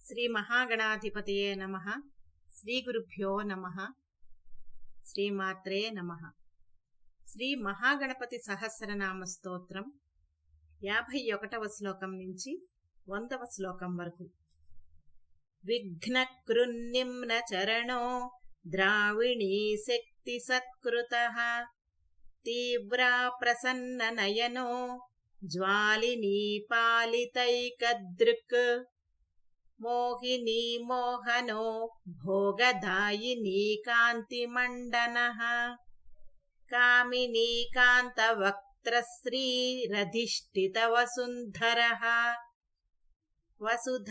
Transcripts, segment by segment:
ಶ್ರೀ ಮಹಾಗಣಾಧಿಪತಿಯೇ ನಮಃ. ಶ್ರೀ ಗುರುಭ್ಯೋ ನಮಃ. శ్రీమాత్రే నమః. శ్రీ మహాగణపతి సహస్రనామ స్తోత్రం 51వ శ్లోకం నుంచి 100వ శ్లోకం వరకు. విఘ్నకృన్నిమ్న చరణో ద్రావిణీ శక్తి సత్కృతః తీవ్రా ప్రసన్న నయనో జ్వాలినీ పాలితైకదృక్ మోహినీ మోహనో భోగదాయినీ కాంతిమండనః కామినీ కాంతవక్త్రశ్రీరధిష్ఠిత వసుంధరః వసుధారామదోన్నాదో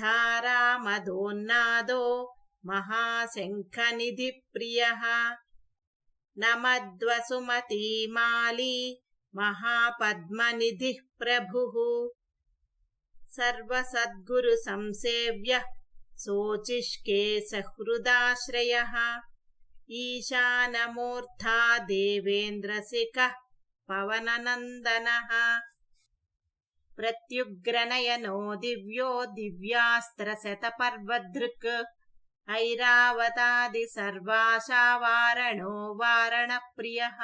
మహాశంఖనిధిప్రియః నమద్వసుమతీమాలీ మహాపద్మనిధిః ప్రభుః సర్వసద్గురు సంసేవ్యః శోచిష్కే సహృదాశ్రయః ఈశానమూర్ధా దేవేంద్రశిఖః పవననందనః ప్రత్యుగ్రనయనో దివ్యో దివ్యాస్త్రశతపర్వదృక్ ఐరావతాది సర్వాశావారణో వారణప్రియః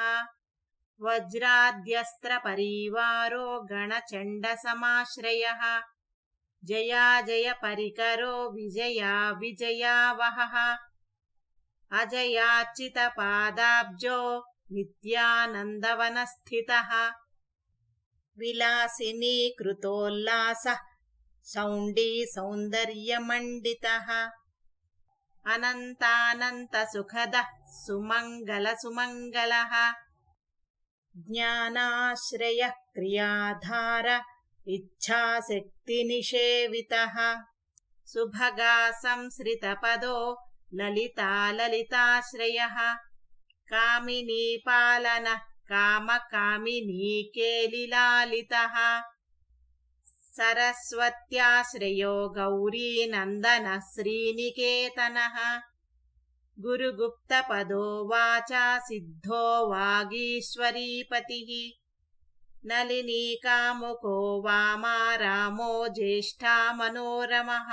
వజ్రాద్యస్త్రపరీవారో గణచండసమాశ్రయః జయా జయ పరికరో విజయా విజయావహః అజయార్చితపాదాబ్జో నిత్యానందవనస్థితః విలాసినీకృతోల్లాసః శౌండీ సౌందర్యమండితః అనంతానంతసుఖదః సుమంగళసుమంగళః జ్ఞానాశ్రయః క్రియాధార ఇచ్ఛాశక్తినిషేవితః సుభగా సంశ్రితపదో లలితాలలితాశ్రయః కామినీ పాలనః కామకామినీకేలిలాలితః సరస్వత్యాశ్రయో గౌరీనందనః శ్రీనికేతనః గురుగుప్తపదో వాచా సిద్ధో వాగీశ్వరీపతిః నళినీకాముకో వామా రామో జ్యేష్ఠా మనోరమః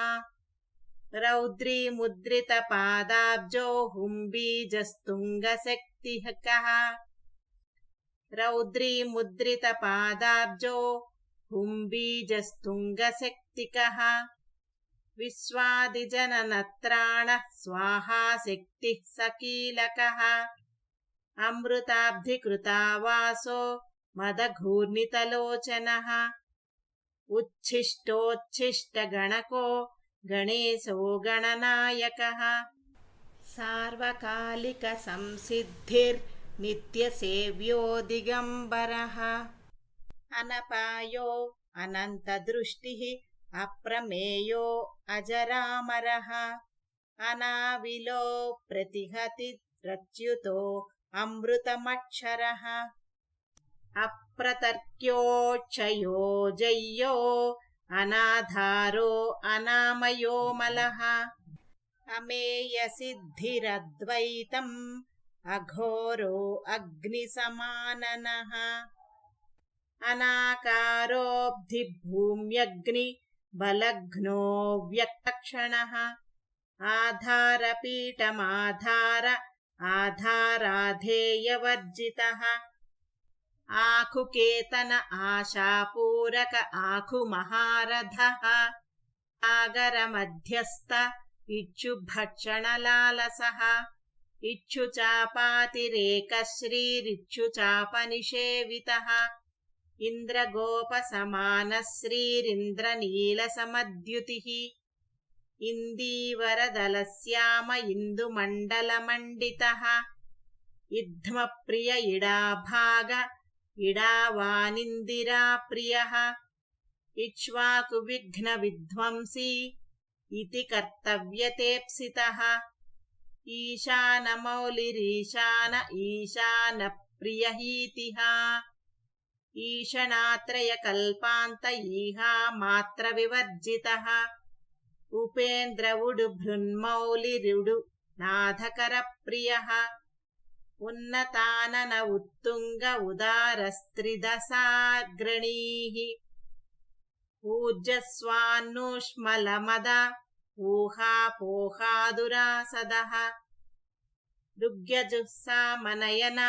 రౌద్రీముద్రితపాదాబ్జో హుంబీజస్తుంగశక్తికః రౌద్రీముద్రితపాదాబ్జో హుంబీజస్తుంగశక్తికః విశ్వాదిజననత్రాణః స్వాహాశక్తిః సకీలకః అమృతాబ్ధికృతావాసో మదఘూర్ణితలోచనః ఉచ్ఛిష్టోచ్ఛిష్టగణకో గణేశో గణనాయకః సార్వకాలిక సంసిద్ధిర్నిత్యసేవ్యో దిగంబరః అనపాయో అనంతదృష్టిః అప్రమేయో అజరామరః అనావిలో ప్రతిహతిరచ్యుతో అమృతమక్షరః అప్రతర్క్యోక్షయో జయ్యో అనాధారో అనామయో మలః అమేయసిద్ధిరద్వైతం అఘోరో అగ్నిసమాననః అనాకారోబ్ధిభూమ్యగ్ని బలఘ్నో వ్యక్తక్షణః ఆధారపీఠమాధార ఆధారాధేయవర్జితః ఆఖుకేతన ఆశాపూరక ఆఖుమహారథః సాగరమధ్యస్థ ఇచ్ఛుభక్షణలాలసః ఇచ్ఛుచాపాతిరేకశ్రీరిచ్ఛుచాపనిషేవితః ఇంద్రగోపసమానశ్రీరింద్రనీలసమద్యుతిః ఇందీవరదలశ్యామ ఇందుమండలమండితః ఇద్ధ్మప్రియ ఇడాభాగ ఇడావానిందిరాప్రియః ఇక్ష్వాకు విఘ్న విధ్వంసీ ఇతి కర్తవ్యతేప్సితః ఈశానమౌలిరీశాన ఈశానప్రియహీతిః ఈషణాత్రయకల్పాంత ఈహా మాత్ర వివర్జితః ఉపేంద్ర ఉడుభృన్మౌలిరుడు నాథకరప్రియః ఉన్నతానన ఉత్తుంగ ఉదారస్త్రిదశాగ్రణీః ఊర్జస్వాన్నూష్మలమద ऊहापोहादुरासदः ऋग्यजुःसामनयन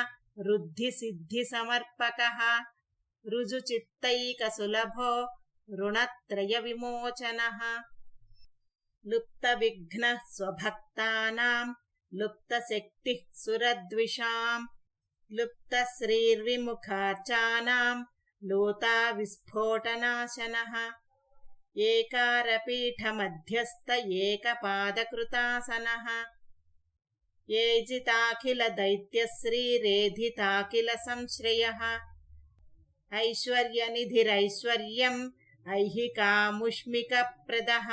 रुद्धिसिद्धिसमर्पकः ऋजुचित्तैकसुलभो ऋणत्रयविमोचनः लुप्तविघ्नः स्वभक्तानां लुप्तशक्तिः सुरद्विषाम् लुप्तश्रीर्विमुखार्चानां लोताविस्फोटनाशनः एकारपीठमध्यस्थ एकपादकृतासनः येजिताखिलदैत्यश्रीरेधिताखिलसंश्रयः ऐश्वर्यनिधिरैश्वर्यम् ऐहिकामुष्मिकप्रदः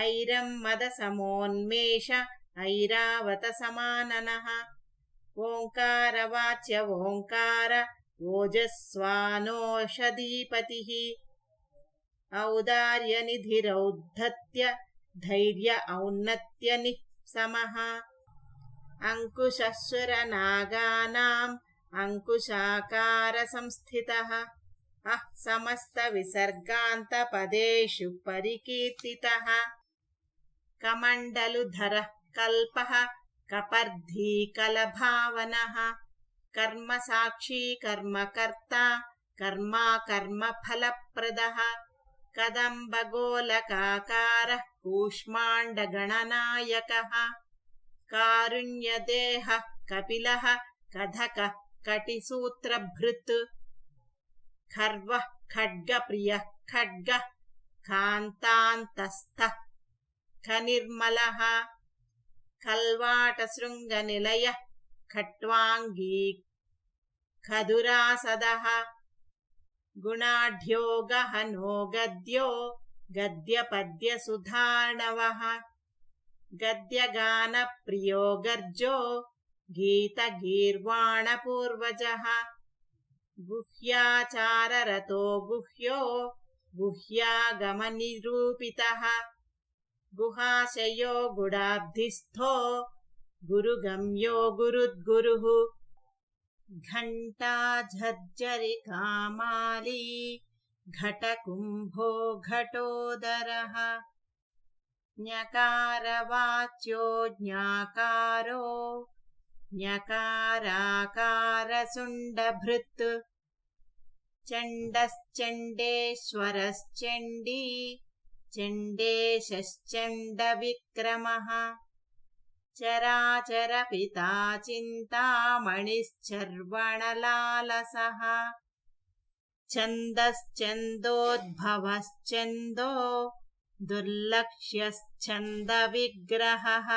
ऐरं मदसमोन्मेष ऐरावतसमाननः ओङ्कारवाच्य ओङ्कार ओजस्वानोषधीपतिः औदार्यनिधिरौद्धत्य धैर्य औन्नत्यनिःसमः अङ्कुशशुरनागानाम् अङ्कुशाकारसंस्थितः समस्तविसर्गान्तपदेषु परिकीर्तितः कमण्डलुधरः कल्पः कपर्धी कलभावनः कर्मसाक्षी कर्मकर्ता कर्मा कर्मफलप्रदः कदम्बगोलकाकारः कूष्माण्डगणनायकः कारुण्यदेहः कपिलः कधकः कटिसूत्रभृत् खर्वः खड्गप्रियः खड्गः कान्तान्तस्थः खनिर्मलः खल्वाटशृङ्गनिलयः खट्वाङ्गी खदुरासदः गुणाढ्यो गहनो गद्यो गद्यपद्यसुधार्णवः गद्यगानप्रियो गर्जो गीतगीर्वाणपूर्वजः गुह्याचाररतो गुह्यो गुह्यागमनिरूपितः गुहाशयो गुडाब्धिस्थो गुरुगम्यो गुरुद्गुरुः घण्टा झर्झरिकामाली घटकुम्भो घटोदरः ञकारवाच्यो ज्ञाकारो ञकाराकारसुण्डभृत् चण्डश्चण्डेश्वरश्चण्डी चण्डेशश्चण्डविक्रमः चराचरपिता चिन्तामणिश्चर्वणलालसः छन्दश्चन्दोद्भवश्चन्दो दुर्लक्ष्यश्चन्दविग्रहः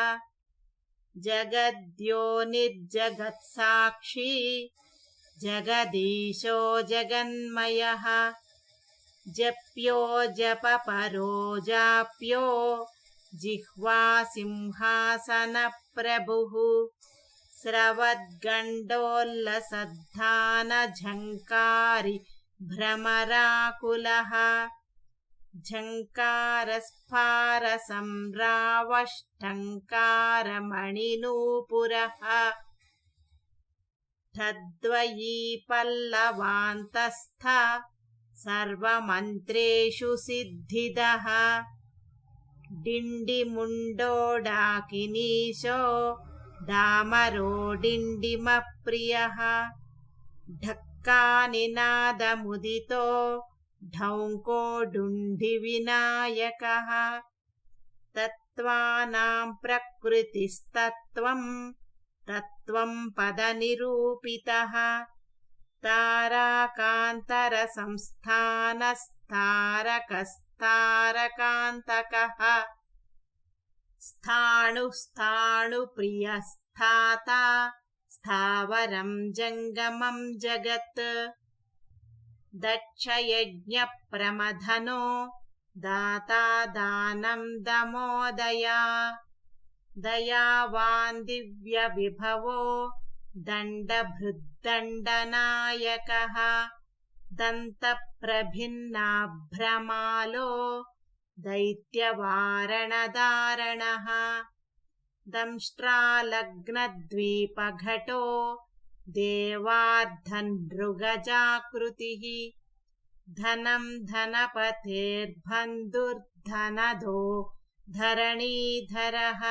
जगद्योनिर्जगत्साक्षी जगदीशो जगन्मयः जप्यो जपपरो जाप्यो जिह्वासिंहासनप्रभुः स्रवद्गण्डोल्लसद्धानझङ्कारी भ्रमराकुलः झङ्कारस्फारसंरावष्टङ्कारमणिनूपुरः तद्वयी पल्लवान्तस्थ सर्वमन्त्रेषु सिद्धिदः डिण्डिमुण्डोडाकिनीशो डामरो डिण्डिमप्रियः ढक्कानिनादमुदितो ढौङ्को डुण्डिविनायकः तत्त्वानां प्रकृतिस्तत्त्वं तत्त्वं पदनिरूपितः ताराकान्तरसंस्थानस्तारकस्तारकान्तकः स्थाणुस्ताणुप्रियस्थाता स्थावरं जङ्गमं जगत् दक्षयज्ञप्रमथनो दाता दानं दमोदया दयावान् दिव्यविभवो दण्डभृद्दण्डनायकः दन्तप्रभिन्नाभ्रमालो दैत्यवारणदारणः दंष्ट्रालग्नद्वीपघटो देवार्धनृगजाकृतिः धनं धनपतेर्बन्धुर्धनदो धरणीधरः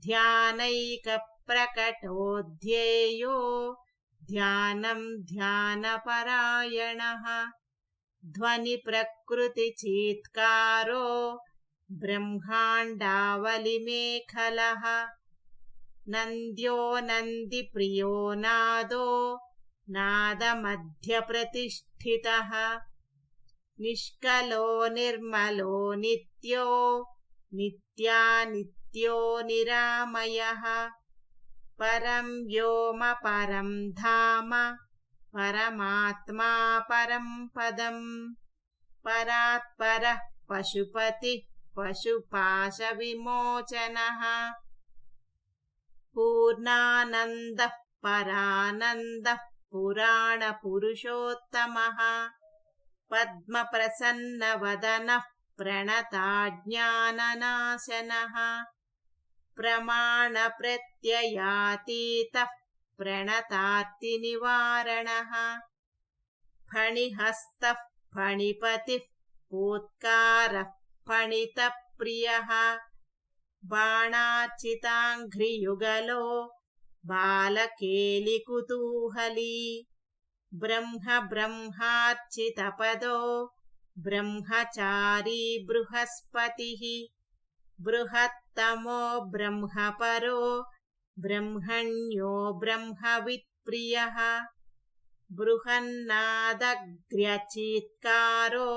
ध्यानैकप्रकटो ध्येयो ध्यानं ध्यानपरायणः ध्वनिप्रकृतिचीत्कारो ब्रह्माण्डावलिमेखलः नन्द्यो नन्दिप्रियो नादो नादमध्यप्रतिष्ठितः निष्कलो निर्मलो नित्यो नित्यानित्यो निरामयः परं व्योम परं धाम परमात्मा परं पदम् परात्परः पशुपतिः पशुपाशविमोचनः पूर्णानन्दः परानन्दः पुराणपुरुषोत्तमः पद्मप्रसन्नवदनः प्रणताज्ञाननाशनः प्रमाणप्रत्ययातीतः प्रणतार्तिनिवारणः फणिहस्तः फणिपतिः पूत्कारः फणितप्रियः बाणार्चिताङ्घ्रियुगलो बालकेलिकुतूहली ब्रह्मार्चितपदो ब्रह्मचारी बृहस्पतिः बृहत्तमो ब्रह्मपरो ब्रह्मण्यो ब्रह्मवित्प्रियः बृहन्नादग्र्यचीत्कारो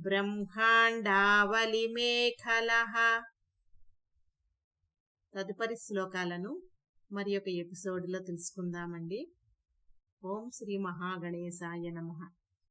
బ్రహ్మాండావలిమేఖలః. తదుపరి శ్లోకాలను మరి ఒక ఎపిసోడ్లో తెలుసుకుందామండి. ఓం శ్రీ మహాగణేశాయ నమః.